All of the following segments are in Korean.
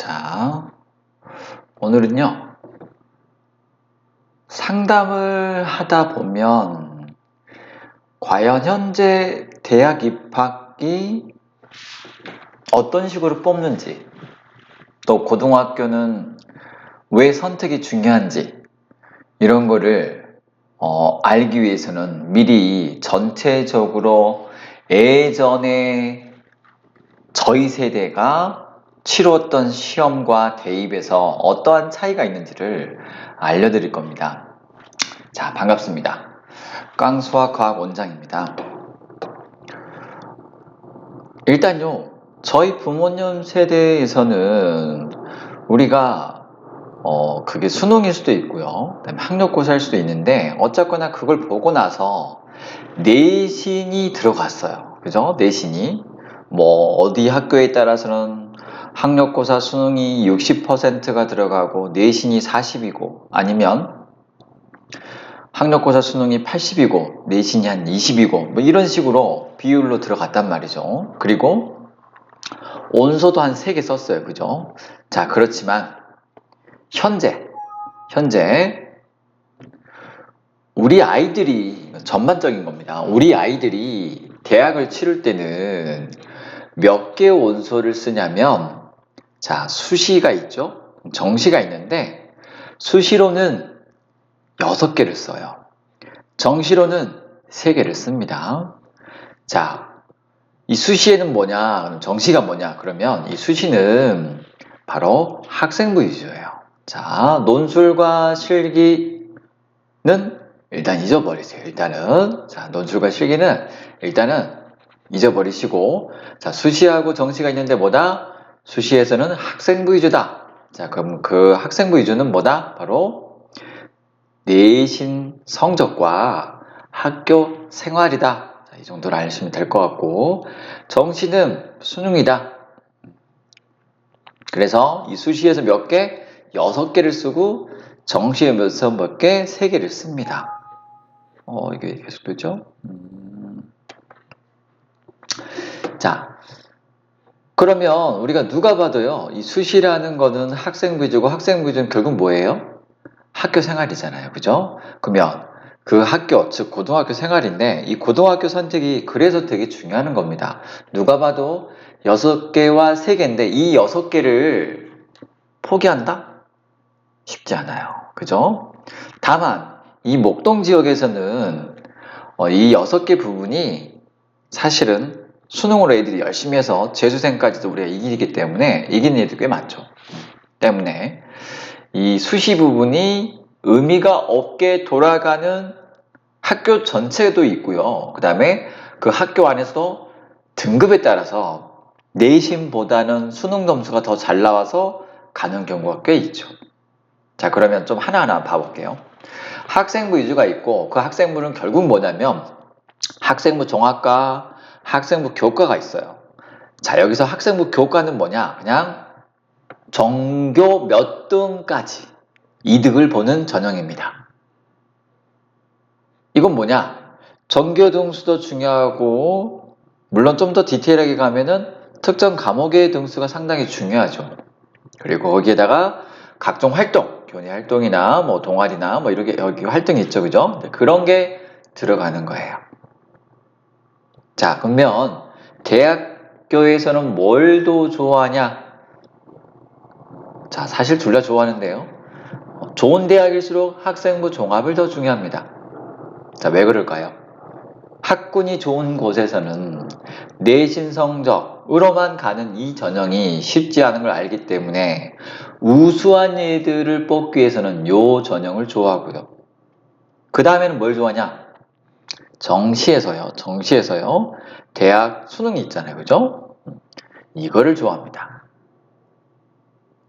자, 오늘은요, 상담을 하다 보면 과연 현재 대학 입학이 어떤 식으로 뽑는지, 또 고등학교는 왜 선택이 중요한지, 이런 거를 알기 위해서는 미리 전체적으로 예전에 저희 세대가 치렀던 시험과 대입에서 어떠한 차이가 있는지를 알려드릴 겁니다. 자, 반갑습니다. 깡수학과학 원장입니다. 일단요, 저희 부모님 세대에서는 우리가 그게 수능일 수도 있고요, 그다음에 학력고사일 수도 있는데 어쨌거나 그걸 보고 나서 내신이 들어갔어요. 그죠? 내신이 뭐 어디 학교에 따라서는 학력고사 수능이 60%가 들어가고 내신이 40이고, 아니면 학력고사 수능이 80이고 내신이 한 20이고 뭐 이런 식으로 비율로 들어갔단 말이죠. 그리고 온서도 한 3개 썼어요. 그죠? 자, 그렇지만 현재 우리 아이들이, 전반적인 겁니다. 우리 아이들이 대학을 치를 때는 몇 개의 원서를 쓰냐면, 자, 수시가 있죠? 정시가 있는데 수시로는 6개를 써요. 정시로는 3개를 씁니다. 자, 이 수시에는 뭐냐, 정시가 뭐냐, 그러면 이 수시는 바로 학생부 위주예요. 자, 논술과 실기는 일단 잊어버리세요. 자, 논술과 실기는 일단은 잊어버리시고, 자, 수시하고 정시가 있는데 뭐다? 수시에서는 학생부 위주다. 자, 그럼 그 학생부 위주는 뭐다? 바로 내신 성적과 학교 생활이다. 자, 이 정도로 알시면 될 것 같고, 정시는 수능이다. 그래서 이 수시에서 몇 개? 6개를 쓰고, 정시에서 몇 개? 3개를 씁니다. 이게 계속 되죠? 자, 그러면 우리가 누가 봐도요, 이 수시라는 거는 학생부 위주고, 학생부 위주는 결국 뭐예요? 학교 생활이잖아요. 그죠? 그러면 그 학교, 즉 고등학교 생활인데, 이 고등학교 선택이 그래서 되게 중요한 겁니다. 누가 봐도 6개와 3개인데 이 6개를 포기한다? 쉽지 않아요. 그죠? 다만 이 목동 지역에서는 이 6개 부분이 사실은 수능으로 애들이 열심히 해서 재수생까지도 우리가 이기기 때문에 이기는 애들이 꽤 많죠. 때문에 이 수시 부분이 의미가 없게 돌아가는 학교 전체도 있고요. 그 다음에 그 학교 안에서도 등급에 따라서 내신보다는 수능 점수가 더 잘 나와서 가는 경우가 꽤 있죠. 자, 그러면 좀 하나하나 봐볼게요. 학생부 위주가 있고, 그 학생부는 결국 뭐냐면 학생부 종합과 학생부 교과가 있어요. 자, 여기서 학생부 교과는 뭐냐? 그냥 전교 몇 등까지 이득을 보는 전형입니다. 이건 뭐냐? 전교 등수도 중요하고, 물론 좀 더 디테일하게 가면은 특정 과목의 등수가 상당히 중요하죠. 그리고 거기에다가 각종 활동, 교내 활동이나 뭐 동아리나 뭐 이렇게 여기 활동이 있죠. 그죠? 그런 게 들어가는 거예요. 자, 그러면 대학교에서는 뭘 더 좋아하냐? 자, 사실 둘 다 좋아하는데요. 좋은 대학일수록 학생부 종합을 더 중요합니다. 자, 왜 그럴까요? 학군이 좋은 곳에서는 내신 성적으로만 가는 이 전형이 쉽지 않은 걸 알기 때문에 우수한 애들을 뽑기 위해서는 이 전형을 좋아하고요. 그 다음에는 뭘 좋아하냐? 정시에서요. 대학 수능이 있잖아요. 그죠? 이거를 좋아합니다.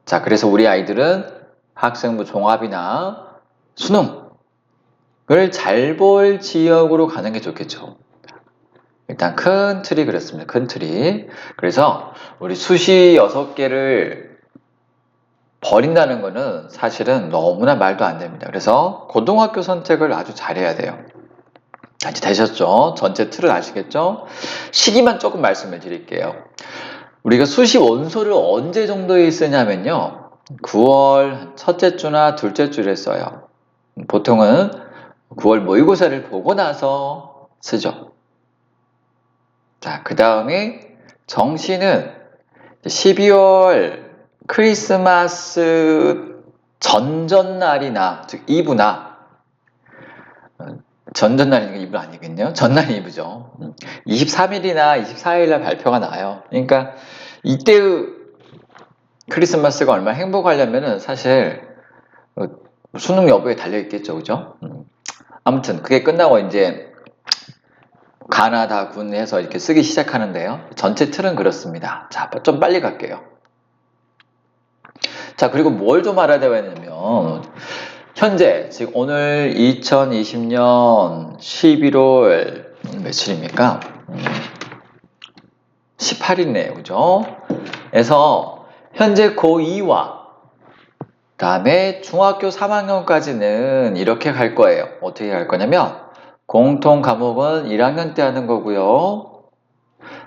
자, 그래서 우리 아이들은 학생부 종합이나 수능을 잘 볼 지역으로 가는 게 좋겠죠. 일단 큰 틀이 그렇습니다. 큰 틀이. 그래서 우리 수시 6개를 버린다는 거는 사실은 너무나 말도 안 됩니다. 그래서 고등학교 선택을 아주 잘해야 돼요. 자, 이제 되셨죠? 전체 틀은 아시겠죠? 시기만 조금 말씀을 드릴게요. 우리가 수시 원소를 언제 정도에 쓰냐면요. 9월 첫째 주나 둘째 주에 써요. 보통은 9월 모의고사를 보고 나서 쓰죠. 자, 그 다음에 정시는 12월 크리스마스 전전날이나, 즉 이브나, 전전날이니까 이브 아니겠네요. 전날 이브죠. 23일이나 24일날 발표가 나요. 그러니까 이때의 크리스마스가 얼마나 행복하려면은 사실 수능 여부에 달려 있겠죠, 그죠? 아무튼 그게 끝나고 이제 가나다 군에서 이렇게 쓰기 시작하는데요. 전체 틀은 그렇습니다. 자, 좀 빨리 갈게요. 자, 그리고 뭘 좀 알아야 되냐면 현재 즉 오늘 2020년 11월 며칠입니까? 18일이네요. 그죠? 그래서 현재 고2와 다음에 중학교 3학년까지는 이렇게 갈 거예요. 어떻게 갈 거냐면 공통 과목은 1학년 때 하는 거고요.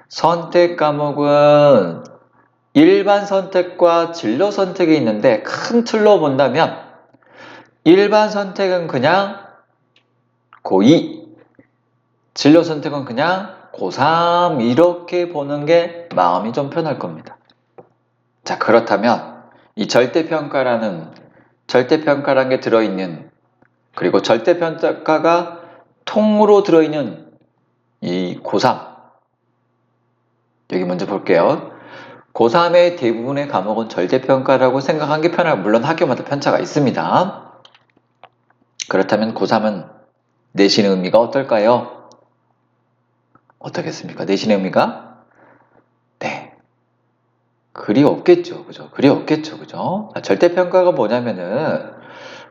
선택 과목은 일반 선택과 진로 선택이 있는데 큰 틀로 본다면 일반 선택은 그냥 고2, 진로 선택은 그냥 고3 이렇게 보는 게 마음이 좀 편할 겁니다. 자, 그렇다면 이 절대평가라는 게 들어있는, 그리고 절대평가가 통으로 들어있는 이 고3, 여기 먼저 볼게요. 고3의 대부분의 과목은 절대평가라고 생각한 게 편하고, 물론 학교마다 편차가 있습니다. 그렇다면 고3은 내신의 의미가 어떨까요? 어떻겠습니까? 내신의 의미가? 네. 그리 없겠죠. 그죠? 그리 없겠죠. 그죠? 절대평가가 뭐냐면은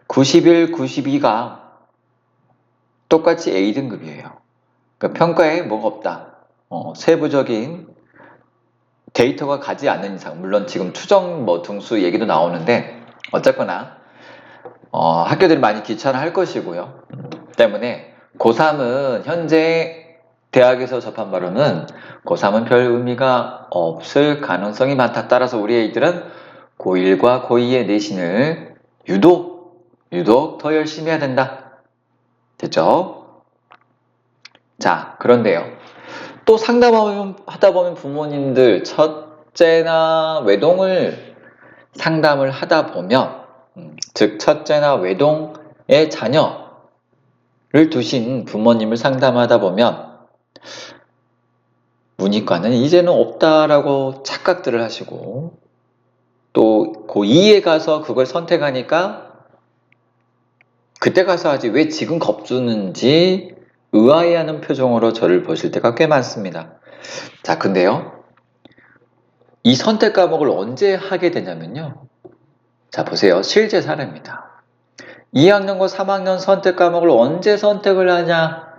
91, 92가 똑같이 A등급이에요. 그러니까 평가에 뭐가 없다. 세부적인 데이터가 가지 않는 이상, 물론 지금 추정 등수 얘기도 나오는데 어쨌거나 학교들이 많이 귀찮아할 것이고요. 때문에 고3은 현재 대학에서 접한 바로는 고3은 별 의미가 없을 가능성이 많다. 따라서 우리 애들은 고1과 고2의 내신을 유독 더 열심히 해야 된다. 됐죠? 자, 그런데요. 또 상담하다 보면 부모님들 첫째나 외동을 상담을 하다 보면, 즉 첫째나 외동의 자녀를 두신 부모님을 상담하다 보면 문이과는 이제는 없다라고 착각들을 하시고, 또 고2에 가서 그걸 선택하니까 그때 가서 하지 왜 지금 겁주는지 의아해하는 표정으로 저를 보실 때가 꽤 많습니다. 자, 근데요, 이 선택 과목을 언제 하게 되냐면요, 자 보세요. 실제 사례입니다. 2학년과 3학년 선택 과목을 언제 선택을 하냐?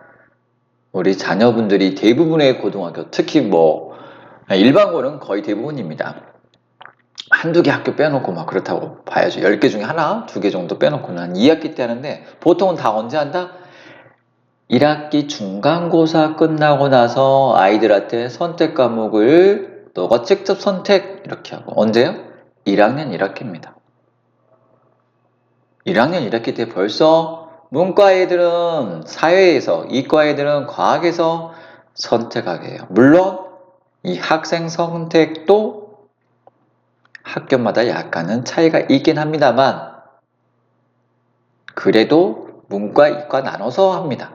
우리 자녀분들이 대부분의 고등학교, 특히 일반고는 거의 대부분입니다. 한두 개 학교 빼놓고 막 그렇다고 봐야죠. 10개 중에 하나, 2개 정도 빼놓고는 한 2학기 때 하는데, 보통은 다 언제 한다? 1학기 중간고사 끝나고 나서 아이들한테 선택 과목을 너가 직접 선택 이렇게 하고. 언제요? 1학년 1학기입니다. 1학년 1학기 때 벌써 문과 애들은 사회에서, 이과 애들은 과학에서 선택하게 해요. 물론 이 학생 선택도 학교마다 약간은 차이가 있긴 합니다만 그래도 문과, 이과 나눠서 합니다.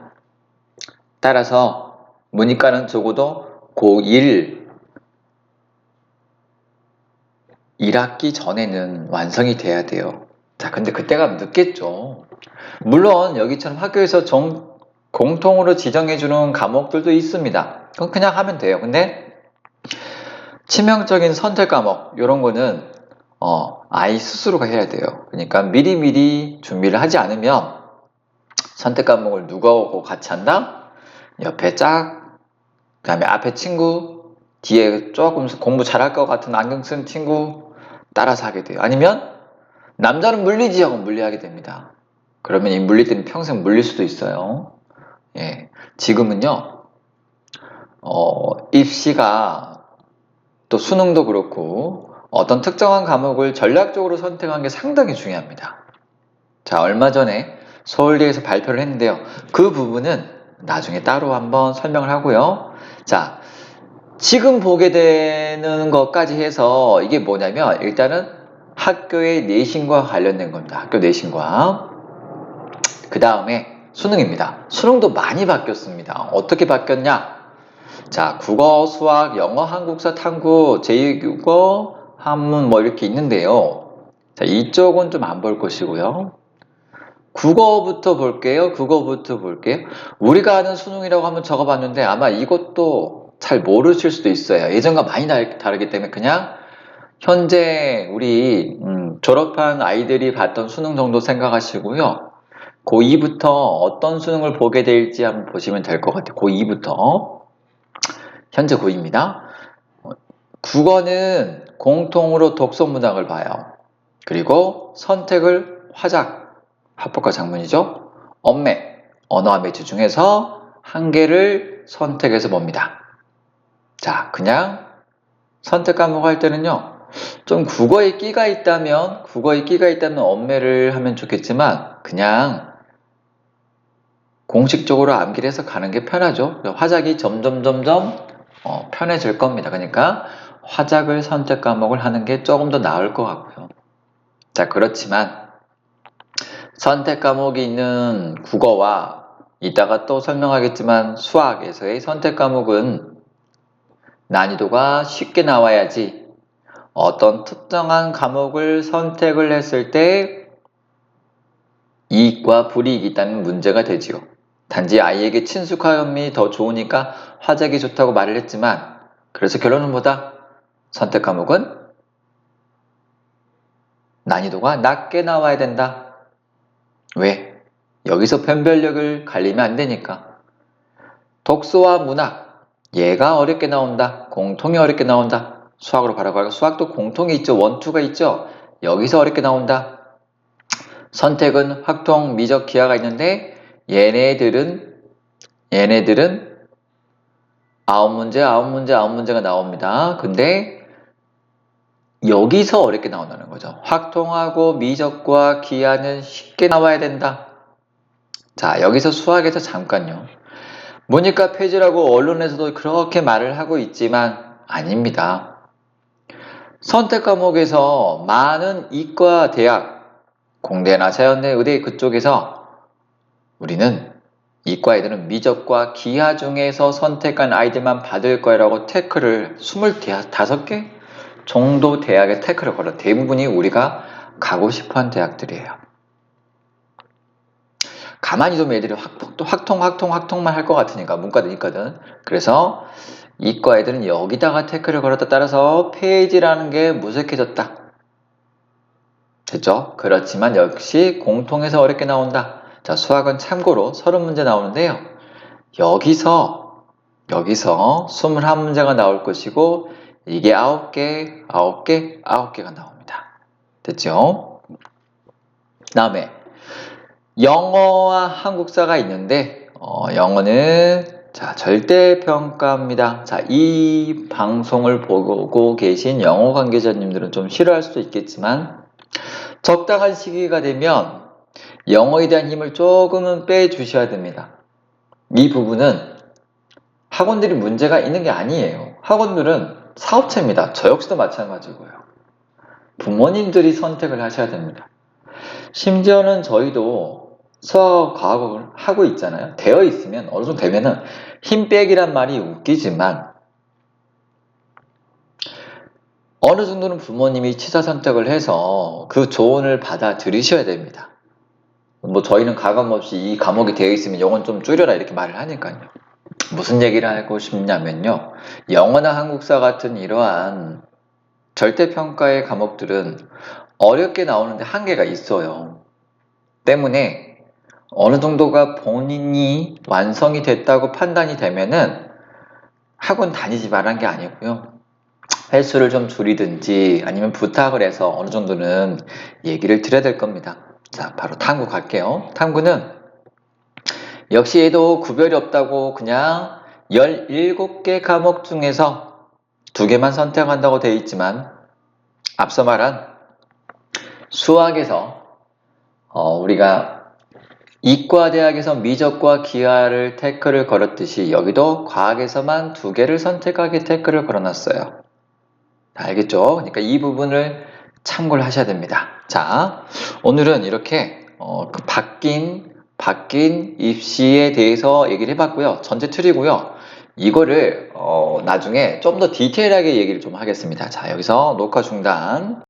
따라서 문이과는 적어도 고1 1학기 전에는 완성이 돼야 돼요. 자, 근데 그때가 늦겠죠. 물론 여기처럼 학교에서 공통으로 지정해주는 과목들도 있습니다. 그건 그냥 하면 돼요. 근데 치명적인 선택 과목 이런 거는 아이 스스로가 해야 돼요. 그러니까 미리미리 준비를 하지 않으면 선택 과목을 누가 오고 같이 한다? 옆에 그 다음에 앞에 친구, 뒤에 조금 공부 잘할 것 같은 안경 쓴 친구 따라서 하게 돼요. 아니면 남자는 물리지 하고 물리하게 됩니다. 그러면 이 물리들은 평생 물릴 수도 있어요. 예, 지금은요, 입시가 또 수능도 그렇고 어떤 특정한 과목을 전략적으로 선택한 게 상당히 중요합니다. 자, 얼마 전에 서울대에서 발표를 했는데요. 그 부분은 나중에 따로 한번 설명을 하고요. 자, 지금 보게 되는 것까지 해서 이게 뭐냐면 일단은 학교의 내신과 관련된 겁니다. 학교 내신과. 그 다음에 수능입니다. 수능도 많이 바뀌었습니다. 어떻게 바뀌었냐? 자, 국어, 수학, 영어, 한국사, 탐구, 제2국어, 한문 뭐 이렇게 있는데요. 자, 이쪽은 좀 안 볼 것이고요. 국어부터 볼게요. 국어부터 볼게요. 우리가 아는 수능이라고 한번 적어봤는데 아마 이것도 잘 모르실 수도 있어요. 예전과 많이 다르기 때문에 그냥 현재 우리 졸업한 아이들이 봤던 수능 정도 생각하시고요. 고2부터 어떤 수능을 보게 될지 한번 보시면 될 것 같아요. 고2부터. 현재 고2입니다. 국어는 공통으로 독서 문항을 봐요. 그리고 선택을 화작, 합법과 작문이죠. 언매, 언어와 매체 중에서 한 개를 선택해서 봅니다. 자, 그냥 선택 과목 할 때는요. 좀 국어에 끼가 있다면 언매를 하면 좋겠지만 그냥 공식적으로 암기를 해서 가는 게 편하죠. 화작이 점점 편해질 겁니다. 그러니까 화작을 선택 과목을 하는 게 조금 더 나을 것 같고요. 자, 그렇지만 선택 과목이 있는 국어와 이따가 또 설명하겠지만 수학에서의 선택 과목은 난이도가 쉽게 나와야지 어떤 특정한 과목을 선택을 했을 때 이익과 불이익이 있다는 문제가 되지요. 단지 아이에게 친숙함이 더 좋으니까 화작이 좋다고 말을 했지만 그래서 결론은 뭐다? 선택 과목은 난이도가 낮게 나와야 된다. 왜? 여기서 변별력을 갈리면 안 되니까. 독서와 문학, 얘가 어렵게 나온다. 공통이 어렵게 나온다. 수학으로 바로 가고 수학도 공통이 있죠. 원투가 있죠. 여기서 어렵게 나온다. 선택은 확통, 미적, 기하가 있는데 얘네들은 9문제가 나옵니다. 근데 여기서 어렵게 나온다는 거죠. 확통하고 미적과 기하는 쉽게 나와야 된다. 자, 여기서 수학에서 잠깐요. 문이과 폐지라고 언론에서도 그렇게 말을 하고 있지만 아닙니다. 선택 과목에서 많은 이과 대학, 공대나 자연대, 의대 그쪽에서 우리는 이과 애들은 미적과 기하 중에서 선택한 아이들만 받을 거라고 태클을 25개 정도 대학에 태클을 걸어. 대부분이 우리가 가고 싶어하는 대학들이에요. 가만히 두면 애들이 확통만 할 것 같으니까 문과든 이과든. 그래서 이과 애들은 여기다가 태클을 걸었다. 따라서 페이지라는 게 무색해졌다. 됐죠? 그렇지만 역시 공통에서 어렵게 나온다. 자, 수학은 참고로 30문제 나오는데요. 여기서 21문제가 나올 것이고 이게 9개가 나옵니다. 됐죠? 다음에 영어와 한국사가 있는데 영어는 자, 절대평가입니다. 자, 이 방송을 보고 계신 영어 관계자님들은 좀 싫어할 수도 있겠지만 적당한 시기가 되면 영어에 대한 힘을 조금은 빼주셔야 됩니다. 이 부분은 학원들이 문제가 있는 게 아니에요. 학원들은 사업체입니다. 저 역시도 마찬가지고요. 부모님들이 선택을 하셔야 됩니다. 심지어는 저희도 수학, 과학을 하고 있잖아요. 되어 있으면 어느 정도 되면은 힘 빼기란 말이 웃기지만 어느 정도는 부모님이 취사 선택을 해서 그 조언을 받아 들으셔야 됩니다. 뭐 저희는 가감없이 이 과목이 되어 있으면 영어는 좀 줄여라 이렇게 말을 하니까요. 무슨 얘기를 하고 싶냐면요. 영어나 한국사 같은 이러한 절대평가의 과목들은 어렵게 나오는데 한계가 있어요. 때문에 어느 정도가 본인이 완성이 됐다고 판단이 되면은 학원 다니지 말란 게 아니고요. 횟수를 좀 줄이든지 아니면 부탁을 해서 어느 정도는 얘기를 드려야 될 겁니다. 자, 바로 탐구 갈게요. 탐구는 역시 얘도 구별이 없다고 그냥 17개 과목 중에서 두 개만 선택한다고 되어 있지만 앞서 말한 수학에서 우리가 이과대학에서 미적과 기하를 태클을 걸었듯이 여기도 과학에서만 두 개를 선택하게 태클을 걸어놨어요. 알겠죠? 그러니까 이 부분을 참고를 하셔야 됩니다. 자, 오늘은 이렇게 그 바뀐 입시에 대해서 얘기를 해봤고요. 전체 틀이고요. 이거를 나중에 좀 더 디테일하게 얘기를 좀 하겠습니다. 자, 여기서 녹화 중단.